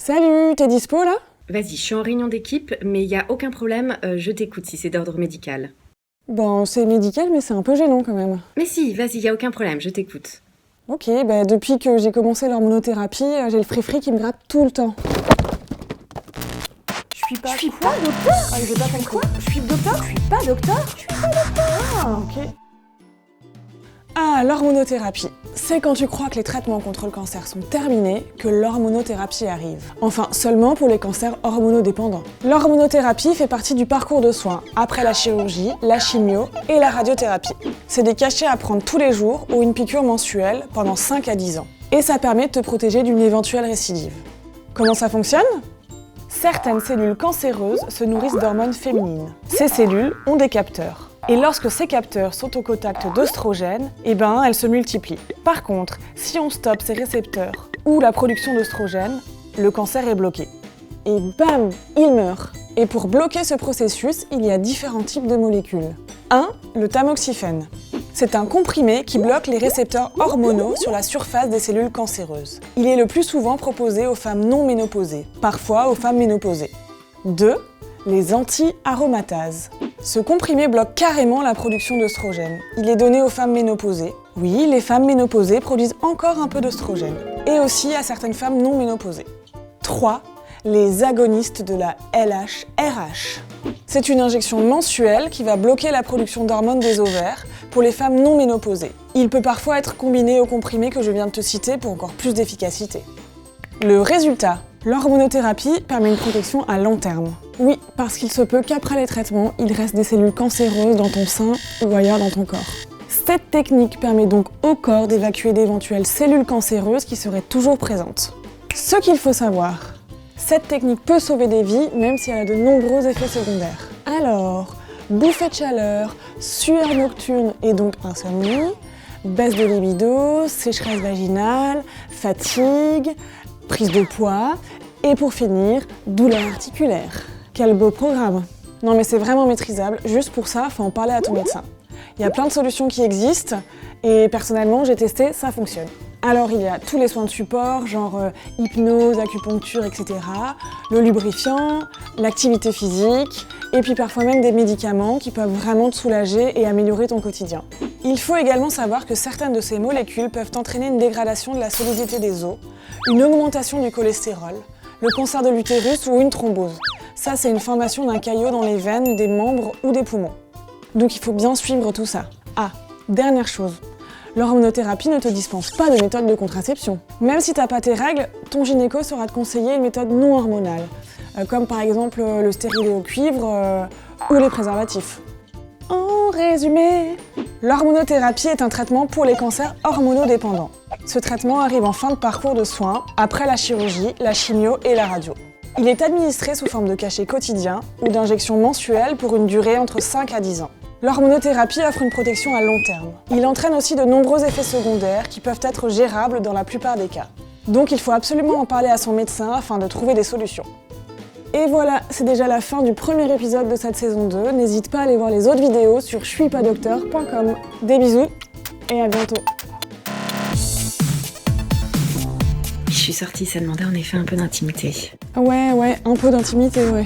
Salut, t'es dispo là? Vas-y, je suis en réunion d'équipe, mais il y a aucun problème, je t'écoute si c'est d'ordre médical. Bon, c'est médical, mais c'est un peu gênant quand même. Mais si, vas-y, y a aucun problème, je t'écoute. Ok, depuis que j'ai commencé l'hormonothérapie, j'ai le free qui me gratte tout le temps. Je suis pas docteur. Ah, j'ai pas compris. Quoi? Je suis docteur. Je suis pas docteur. Ah, ok. Ah, l'hormonothérapie. C'est quand tu crois que les traitements contre le cancer sont terminés que l'hormonothérapie arrive. Enfin, seulement pour les cancers hormonodépendants. L'hormonothérapie fait partie du parcours de soins après la chirurgie, la chimio et la radiothérapie. C'est des cachets à prendre tous les jours ou une piqûre mensuelle pendant 5 à 10 ans. Et ça permet de te protéger d'une éventuelle récidive. Comment ça fonctionne ? Certaines cellules cancéreuses se nourrissent d'hormones féminines. Ces cellules ont des capteurs. Et lorsque ces capteurs sont au contact d'œstrogènes, elles se multiplient. Par contre, si on stoppe ces récepteurs ou la production d'œstrogènes, le cancer est bloqué. Et bam, il meurt. Et pour bloquer ce processus, il y a différents types de molécules. 1. Le tamoxifène. C'est un comprimé qui bloque les récepteurs hormonaux sur la surface des cellules cancéreuses. Il est le plus souvent proposé aux femmes non ménopausées, parfois aux femmes ménopausées. 2. Les anti-aromatases. Ce comprimé bloque carrément la production d'œstrogènes. Il est donné aux femmes ménopausées. Oui, les femmes ménopausées produisent encore un peu d'œstrogènes. Et aussi à certaines femmes non ménopausées. 3. Les agonistes de la LHRH. C'est une injection mensuelle qui va bloquer la production d'hormones des ovaires pour les femmes non ménopausées. Il peut parfois être combiné au comprimé que je viens de te citer pour encore plus d'efficacité. Le résultat, l'hormonothérapie permet une protection à long terme. Oui, parce qu'il se peut qu'après les traitements, il reste des cellules cancéreuses dans ton sein ou ailleurs dans ton corps. Cette technique permet donc au corps d'évacuer d'éventuelles cellules cancéreuses qui seraient toujours présentes. Ce qu'il faut savoir, cette technique peut sauver des vies même si elle a de nombreux effets secondaires. Alors, bouffée de chaleur, sueur nocturne et donc insomnie, baisse de libido, sécheresse vaginale, fatigue, prise de poids et pour finir, douleur articulaire. Quel beau programme! Non mais c'est vraiment maîtrisable, juste pour ça, faut en parler à ton médecin. Il y a plein de solutions qui existent et personnellement j'ai testé, ça fonctionne. Alors il y a tous les soins de support, genre hypnose, acupuncture, etc. Le lubrifiant, l'activité physique, et puis parfois même des médicaments qui peuvent vraiment te soulager et améliorer ton quotidien. Il faut également savoir que certaines de ces molécules peuvent entraîner une dégradation de la solidité des os, une augmentation du cholestérol, le cancer de l'utérus ou une thrombose. Ça, c'est une formation d'un caillot dans les veines, des membres ou des poumons. Donc il faut bien suivre tout ça. Ah, dernière chose. L'hormonothérapie ne te dispense pas de méthode de contraception. Même si t'as pas tes règles, ton gynéco saura te conseiller une méthode non hormonale, comme par exemple le stérilet au cuivre ou les préservatifs. En résumé, l'hormonothérapie est un traitement pour les cancers hormonodépendants. Ce traitement arrive en fin de parcours de soins, après la chirurgie, la chimio et la radio. Il est administré sous forme de cachet quotidien ou d'injection mensuelle pour une durée entre 5 à 10 ans. L'hormonothérapie offre une protection à long terme. Il entraîne aussi de nombreux effets secondaires qui peuvent être gérables dans la plupart des cas. Donc il faut absolument en parler à son médecin afin de trouver des solutions. Et voilà, c'est déjà la fin du premier épisode de cette saison 2. N'hésite pas à aller voir les autres vidéos sur jsuispadocteur.com. Des bisous et à bientôt. Je suis sortie, ça demandait en effet un peu d'intimité. Ouais, un peu d'intimité, ouais.